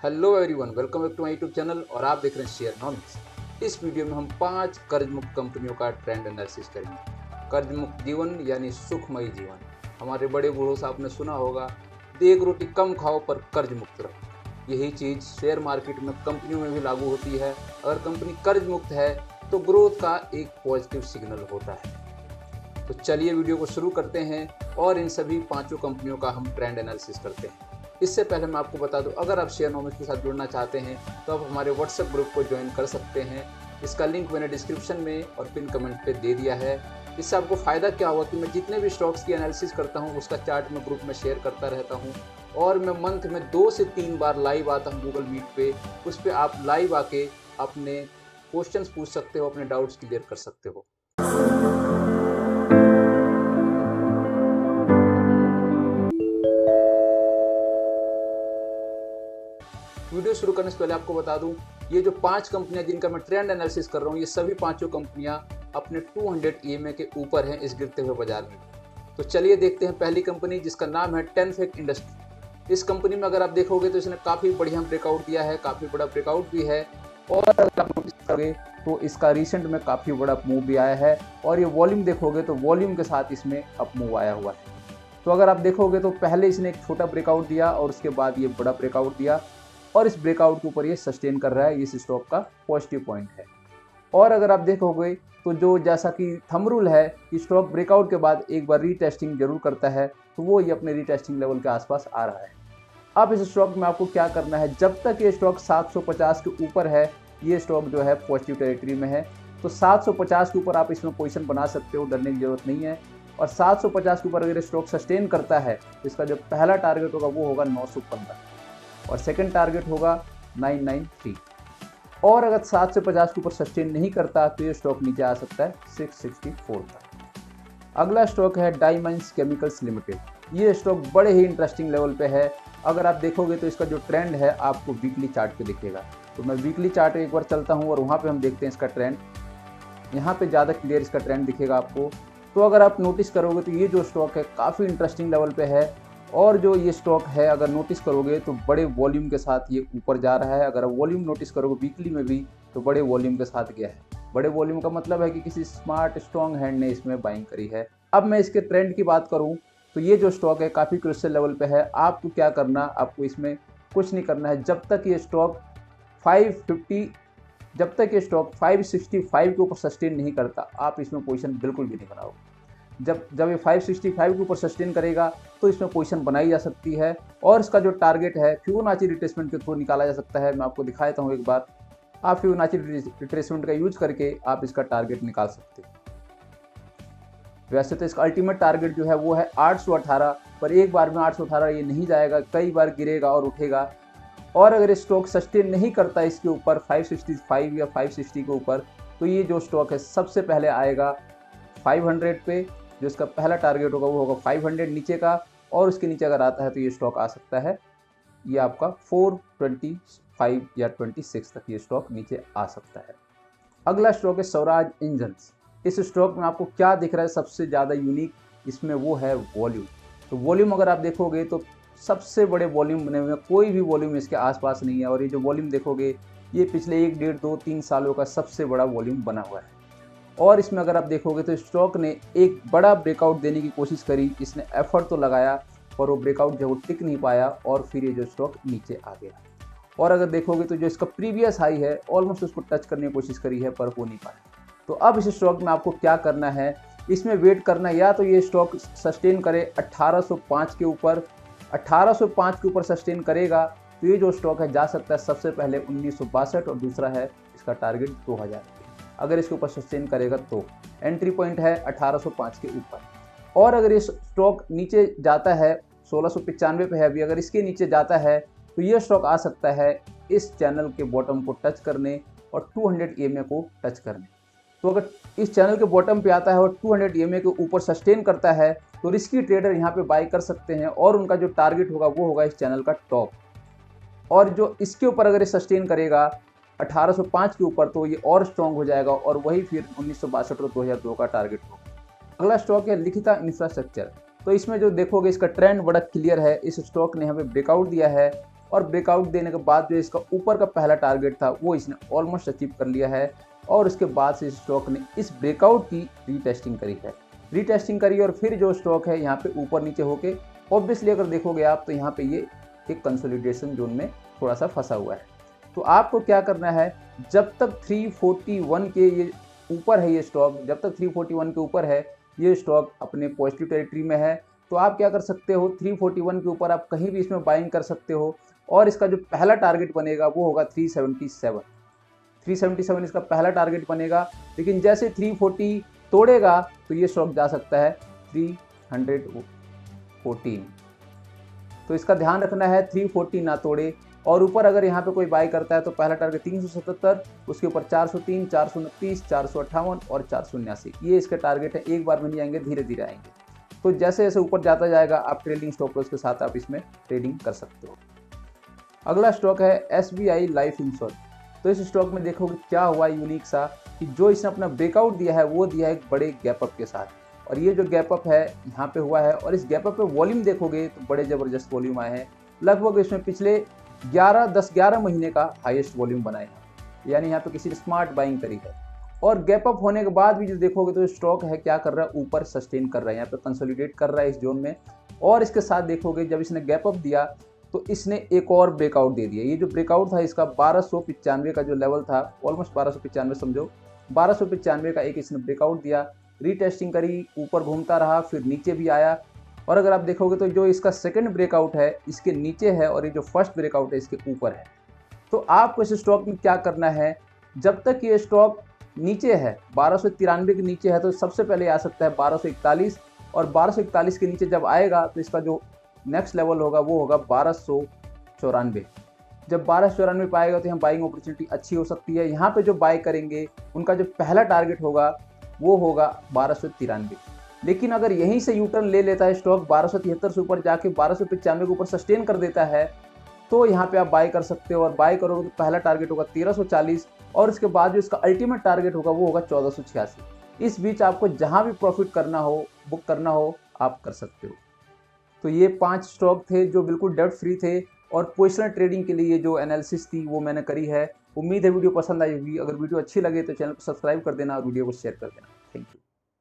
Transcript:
Hello everyone, welcome back to my YouTube channel और आप देख रहे हैं शेयर नॉलेज। इस वीडियो में हम 5 कर्ज मुक्त कंपनियों का ट्रेंड एनालिसिस करेंगे। कर्ज मुक्त जीवन यानी सुखमयी जीवन। हमारे बड़े बूढ़ों से आपने सुना होगा, एक रोटी कम खाओ पर कर्ज मुक्त रहो। यही चीज़ शेयर मार्केट में कंपनियों में भी लागू होती है। अगर कंपनी कर्ज मुक्त है तो ग्रोथ का एक पॉजिटिव सिग्नल होता है। तो चलिए वीडियो को शुरू करते हैं और इन सभी 5 कंपनियों का हम ट्रेंड एनालिसिस करते हैं। इससे पहले मैं आपको बता दूं, अगर आप शेयर नॉलेज के साथ जुड़ना चाहते हैं तो आप हमारे व्हाट्सएप ग्रुप को ज्वाइन कर सकते हैं। इसका लिंक मैंने डिस्क्रिप्शन में और पिन कमेंट पे दे दिया है। इससे आपको फ़ायदा क्या हुआ कि मैं जितने भी स्टॉक्स की एनालिसिस करता हूं उसका चार्ट मैं ग्रुप में शेयर करता रहता हूं और मैं मंथ में 2 से 3 बार लाइव आता हूं गूगल मीट पे। उस पर आप लाइव आके अपने क्वेश्चंस पूछ सकते हो, अपने डाउट्स क्लियर कर सकते हो। वीडियो शुरू करने से पहले आपको बता दूं, ये जो 5 कंपनियां जिनका मैं ट्रेंड एनालिसिस कर रहा हूं, ये सभी 5 कंपनियां अपने 200 EMA के ऊपर हैं इस गिरते हुए बाजार में। तो चलिए देखते हैं पहली कंपनी, जिसका नाम है टेनफेक इंडस्ट्री। इस कंपनी में अगर आप देखोगे तो इसने काफ़ी बढ़िया ब्रेकआउट दिया है, काफ़ी बड़ा ब्रेकआउट भी है। और अगर आप नोटिस करोगे तो इसका रिसेंट में काफ़ी बड़ा मूव भी आया है और ये वॉल्यूम देखोगे तो वॉल्यूम के साथ इसमें अप मूव आया हुआ है। तो अगर आप देखोगे तो पहले इसने एक छोटा ब्रेकआउट दिया और उसके बाद ये बड़ा ब्रेकआउट दिया और इस ब्रेकआउट के ऊपर ये सस्टेन कर रहा है। इस स्टॉक का पॉजिटिव पॉइंट है। और अगर आप देखोगे तो जो जैसा कि थंब रूल है कि स्टॉक ब्रेकआउट के बाद एक बार रीटेस्टिंग जरूर करता है, तो वो ये अपने रीटेस्टिंग लेवल के आसपास आ रहा है। अब इस स्टॉक में आपको क्या करना है, जब तक ये स्टॉक 750 के ऊपर है, ये स्टॉक जो है पॉजिटिव टेरिटरी में है। तो 750 के ऊपर आप इसमें पोजीशन बना सकते हो, डरने की जरूरत नहीं है। और 750 के ऊपर अगर स्टॉक सस्टेन करता है तो इसका जो पहला टारगेट होगा वो होगा 915 और सेकंड टारगेट होगा 993। और अगर 750 के ऊपर सस्टेन नहीं करता तो ये स्टॉक नीचे आ सकता है 664 तक। अगला स्टॉक है डायमंड्स केमिकल्स लिमिटेड। ये स्टॉक बड़े ही इंटरेस्टिंग लेवल पे है। अगर आप देखोगे तो इसका जो ट्रेंड है आपको वीकली चार्ट पे दिखेगा। तो मैं वीकली चार्ट एक बार चलता हूँ और वहाँ पे हम देखते हैं इसका ट्रेंड। यहाँ पे ज़्यादा क्लियर इसका ट्रेंड दिखेगा आपको। तो अगर आप नोटिस करोगे तो ये जो स्टॉक है काफ़ी इंटरेस्टिंग लेवल पे है और जो ये स्टॉक है अगर नोटिस करोगे तो बड़े वॉल्यूम के साथ ये ऊपर जा रहा है। अगर आप वॉल्यूम नोटिस करोगे वीकली में भी तो बड़े वॉल्यूम के साथ गया है। बड़े वॉल्यूम का मतलब है कि किसी स्मार्ट स्ट्रॉन्ग हैंड ने इसमें बाइंग करी है। अब मैं इसके ट्रेंड की बात करूं तो ये जो स्टॉक है काफ़ी क्रूशियल लेवल पे है। आपको क्या करना, आपको इसमें कुछ नहीं करना है। जब तक ये स्टॉक 565 के ऊपर सस्टेन नहीं करता आप इसमें पोजीशन बिल्कुल भी नहीं बनाओगे। जब ये 565 के ऊपर सस्टेन करेगा तो इसमें पोजीशन बनाई जा सकती है और इसका जो टारगेट है फिबोनाची रिट्रेसमेंट के थ्रू निकाला जा सकता है। मैं आपको दिखा देता हूँ एक बार। आप फिबोनाची रिट्रेसमेंट का यूज करके आप इसका टारगेट निकाल सकते हैं। वैसे तो इसका अल्टीमेट टारगेट जो है वो है 818, पर एक बार में 818 ये नहीं जाएगा, कई बार गिरेगा और उठेगा। और अगर स्टॉक सस्टेन नहीं करता इसके ऊपर 565 या 560 के ऊपर, तो ये जो स्टॉक है सबसे पहले आएगा 500 पे। जो इसका पहला टारगेट होगा वो होगा 500 नीचे का, और उसके नीचे अगर आता है तो ये स्टॉक आ सकता है, ये आपका 425 या 26 तक ये स्टॉक नीचे आ सकता है। अगला स्टॉक है स्वराज इंजन्स। इस स्टॉक में आपको क्या दिख रहा है सबसे ज़्यादा यूनिक इसमें, वो है वॉल्यूम। तो वॉल्यूम अगर आप देखोगे तो सबसे बड़े वॉल्यूम बने हुए हैं, कोई भी वॉल्यूम इसके आसपास नहीं है। और ये जो वॉल्यूम देखोगे ये पिछले 1, 1.5, 2, 3 सालों का सबसे बड़ा वॉल्यूम बना हुआ है। और इसमें अगर आप देखोगे तो स्टॉक ने एक बड़ा ब्रेकआउट देने की कोशिश करी, इसने एफर्ट तो लगाया पर वो ब्रेकआउट जो टिक नहीं पाया और फिर ये जो स्टॉक नीचे आ गया। और अगर देखोगे तो जो इसका प्रीवियस हाई है ऑलमोस्ट उसको टच करने की कोशिश करी है पर हो नहीं पाया। तो अब इस स्टॉक में आपको क्या करना है, इसमें वेट करना है, या तो ये स्टॉक सस्टेन करे 1805 के ऊपर। 1805 के ऊपर सस्टेन करेगा तो ये जो स्टॉक है जा सकता है सबसे पहले 1962 और दूसरा है इसका टारगेट 2000। अगर इसके ऊपर सस्टेन करेगा तो एंट्री पॉइंट है 1805 के ऊपर। और अगर ये स्टॉक नीचे जाता है 1695 पे है अभी, अगर इसके नीचे जाता है तो ये स्टॉक आ सकता है इस चैनल के बॉटम को टच करने और 200 EMA को टच करने। तो अगर इस चैनल के बॉटम पे आता है और 200 EMA के ऊपर सस्टेन करता है तो रिस्की ट्रेडर यहाँ पे बाई कर सकते हैं और उनका जो टारगेट होगा वो होगा इस चैनल का टॉप। और जो इसके ऊपर अगर ये सस्टेन करेगा 1805 के ऊपर तो ये और स्ट्रॉन्ग हो जाएगा और वही फिर 1962 और 2002 का टारगेट होगा। अगला स्टॉक है लिखिता इंफ्रास्ट्रक्चर। तो इसमें जो देखोगे इसका ट्रेंड बड़ा क्लियर है। इस स्टॉक ने हमें ब्रेकआउट दिया है और ब्रेकआउट देने के बाद जो इसका ऊपर का पहला टारगेट था वो इसने ऑलमोस्ट अचीव कर लिया है। और उसके बाद से स्टॉक ने इस ब्रेकआउट की रीटेस्टिंग करी है, रीटेस्टिंग करी और फिर जो स्टॉक है यहाँ पे ऊपर नीचे होके ऑब्वियसली अगर देखोगे आप तो यहाँ पे ये एक कंसोलिडेशन जोन में थोड़ा सा फंसा हुआ है। तो आपको क्या करना है, जब तक 341 के ये ऊपर है ये स्टॉक, जब तक 341 के ऊपर है ये स्टॉक अपने पॉजिटिव टेरिटरी में है, तो आप क्या कर सकते हो, 341 के ऊपर आप कहीं भी इसमें बाइंग कर सकते हो। और इसका जो पहला टारगेट बनेगा वो होगा 377 इसका पहला टारगेट बनेगा। लेकिन जैसे 340 तोड़ेगा तो ये स्टॉक जा सकता है 314। तो इसका ध्यान रखना है 340 ना तोड़े। और ऊपर अगर यहाँ पे कोई बाय करता है तो पहला टारगेट 377, उसके ऊपर 403, 429, 458 और 479, ये इसके टारगेट है। एक बार में नहीं आएंगे, धीरे धीरे आएंगे। तो जैसे जैसे ऊपर जाता जाएगा आप ट्रेडिंग स्टॉप लॉस के साथ आप इसमें ट्रेडिंग कर सकते हो। अगला स्टॉक है SBI लाइफ इंश्योरेंस। तो इस स्टॉक में देखोगे क्या हुआ यूनिक सा कि जो इसने अपना ब्रेकआउट दिया है वो दिया है एक बड़े गैप अप के साथ। और ये जो गैप अप है यहाँ पे हुआ है और इस गैप अप पे वॉल्यूम देखोगे तो बड़े ज़बरदस्त वॉल्यूम आए हैं। लगभग इसमें पिछले 10-11 महीने का हाईएस्ट वॉल्यूम बनाए हैं, यानी यहाँ पे किसी ने स्मार्ट बाइंग करी है। और गैप अप होने के बाद भी जो देखोगे तो स्टॉक है क्या कर रहा है, ऊपर सस्टेन कर रहा है, यहाँ पे कंसोलिडेट कर रहा है इस जोन में। और इसके साथ देखोगे जब इसने गैप अप दिया तो इसने एक और ब्रेकआउट दे दिया। ये जो ब्रेकआउट था इसका 1295 का जो लेवल था, ऑलमोस्ट 1295 समझो, 1295 का एक इसने ब्रेकआउट दिया, रीटेस्टिंग करी, ऊपर घूमता रहा, फिर नीचे भी आया। और अगर आप देखोगे तो जो इसका सेकंड ब्रेकआउट है इसके नीचे है और ये जो फर्स्ट ब्रेकआउट है इसके ऊपर है। तो आपको इस स्टॉक में क्या करना है, जब तक ये स्टॉक नीचे है 1293 के नीचे है तो सबसे पहले आ सकता है 1241, और 1241 के नीचे जब आएगा तो इसका जो नेक्स्ट लेवल होगा वो होगा 1294। जब 1294 पे आएगा तो यहाँ बाइंग अपॉर्चुनिटी अच्छी हो सकती है। यहाँ पे जो बाय करेंगे उनका जो पहला टारगेट होगा वो होगा 1293। लेकिन अगर यहीं से यूटर्न ले लेता है स्टॉक 1273 से ऊपर जाके 1295 के ऊपर सस्टेन कर देता है तो यहाँ पे आप बाय कर सकते हो। और बाय करोगे तो पहला टारगेट होगा 1340 और इसके बाद जो इसका अल्टीमेट टारगेट होगा वो होगा 1486। इस बीच आपको जहाँ भी प्रॉफिट करना हो, बुक करना हो, आप कर सकते हो। तो ये 5 स्टॉक थे जो बिल्कुल डेट फ्री थे और पोजिशनल ट्रेडिंग के लिए जो एनालिसिस थी वो मैंने करी है। उम्मीद है वीडियो पसंद आई होगी। अगर वीडियो अच्छी लगे तो चैनल को सब्सक्राइब कर देना और वीडियो को शेयर कर देना।